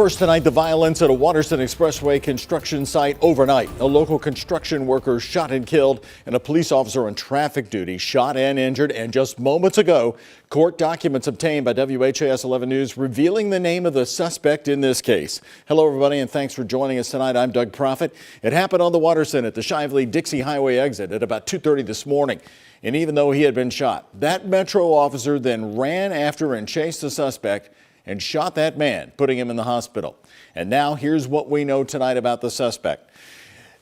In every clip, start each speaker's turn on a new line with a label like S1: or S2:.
S1: First tonight, the violence at a Waterston Expressway construction site overnight. A local construction worker shot and killed, and a police officer on traffic duty shot and injured. And just moments ago, court documents obtained by WHAS 11 News revealing the name of the suspect in this case. Hello, everybody, and thanks for joining us tonight. I'm Doug Proffitt. It happened on the Waterston at the Shively-Dixie Highway exit at about 2:30 this morning. And even though he had been shot, that Metro officer then ran after and chased the suspect and shot that man, putting him in the hospital. And now here's what we know tonight about the suspect.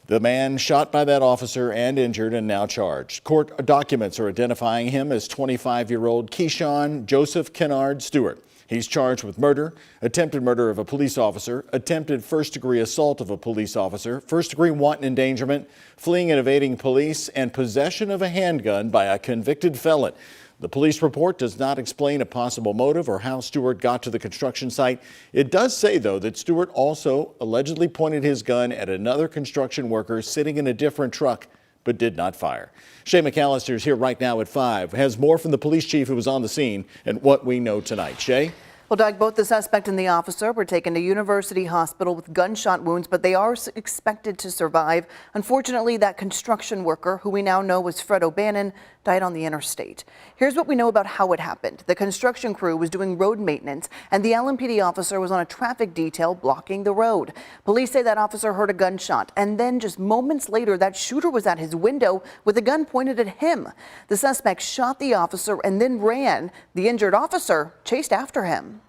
S1: The man shot by that officer and injured and now charged. Court documents are identifying him as 25-year-old Keyshawn Joseph Kennard Stewart. He's charged with murder, attempted murder of a police officer, attempted first-degree assault of a police officer, first-degree wanton endangerment, fleeing and evading police, and possession of a handgun by a convicted felon. The police report does not explain a possible motive or how Stewart got to the construction site. It does say, though, that Stewart also allegedly pointed his gun at another construction worker sitting in a different truck, but did not fire. Shay McAllister is here right now at 5. Has more from the police chief who was on the scene and what we know tonight. Shay?
S2: Well, Doug, both the suspect and the officer were taken to University Hospital with gunshot wounds, but they are expected to survive. Unfortunately, that construction worker, who we now know was Fred O'Bannon, died on the interstate. Here's what we know about how it happened. The construction crew was doing road maintenance, and the LMPD officer was on a traffic detail blocking the road. Police say that officer heard a gunshot, and then just moments later, that shooter was at his window with a gun pointed at him. The suspect shot the officer and then ran. The injured officer chased after him.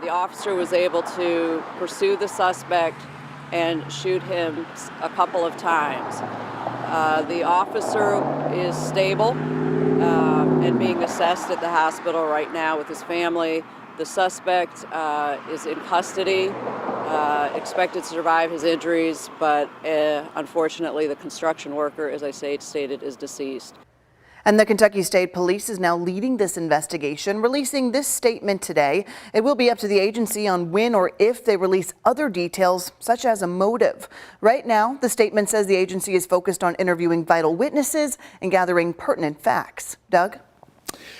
S3: The officer was able to pursue the suspect and shoot him a couple of times. The officer is stable and being assessed at the hospital right now with his family. The suspect is in custody, expected to survive his injuries, but unfortunately the construction worker, as I stated, is deceased.
S2: And the Kentucky State Police is now leading this investigation, releasing this statement today. It will be up to the agency on when or if they release other details, such as a motive. Right now, the statement says the agency is focused on interviewing vital witnesses and gathering pertinent facts. Doug?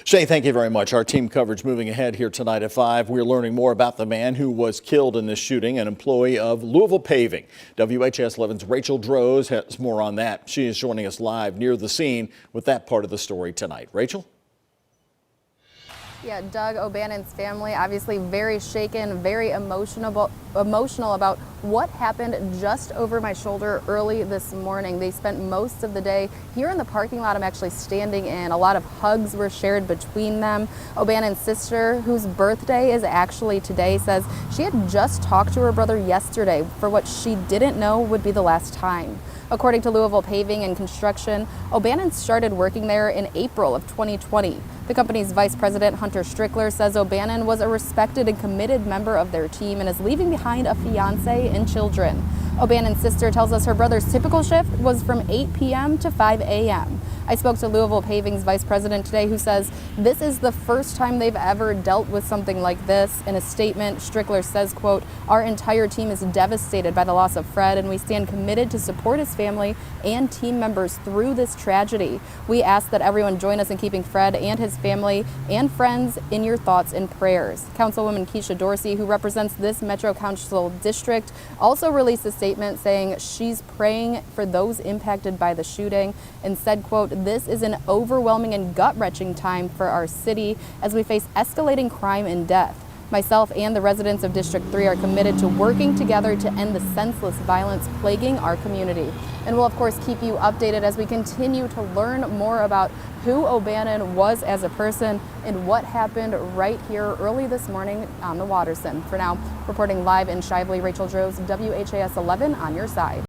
S1: Shay, thank you very much. Our team coverage moving ahead here tonight at 5. We're learning more about the man who was killed in this shooting, an employee of Louisville Paving. WHAS 11's Rachel Droz has more on that. She is joining us live near the scene with that part of the story tonight. Rachel?
S4: Yeah, Doug, O'Bannon's family obviously very shaken, very emotional about what happened just over my shoulder early this morning. They spent most of the day here in the parking lot I'm actually standing in. A lot of hugs were shared between them. O'Bannon's sister, whose birthday is actually today, says she had just talked to her brother yesterday for what she didn't know would be the last time. According to Louisville Paving and Construction, O'Bannon started working there in April of 2020. The company's vice president, Hunter Strickler, says O'Bannon was a respected and committed member of their team and is leaving behind a fiance and children. O'Bannon's sister tells us her brother's typical shift was from 8 p.m. to 5 a.m. I spoke to Louisville Paving's vice president today, who says this is the first time they've ever dealt with something like this. In a statement, Strickler says, quote, "Our entire team is devastated by the loss of Fred, and we stand committed to support his family and team members through this tragedy. We ask that everyone join us in keeping Fred and his family and friends in your thoughts and prayers." Councilwoman Keisha Dorsey, who represents this Metro Council district, also released a statement saying she's praying for those impacted by the shooting and said, quote, "This is an overwhelming and gut-wrenching time for our city as we face escalating crime and death. Myself and the residents of District 3 are committed to working together to end the senseless violence plaguing our community." And we'll, of course, keep you updated as we continue to learn more about who O'Bannon was as a person and what happened right here early this morning on the Waterston. For now, reporting live in Shively, Rachel Droz, WHAS 11 on your side.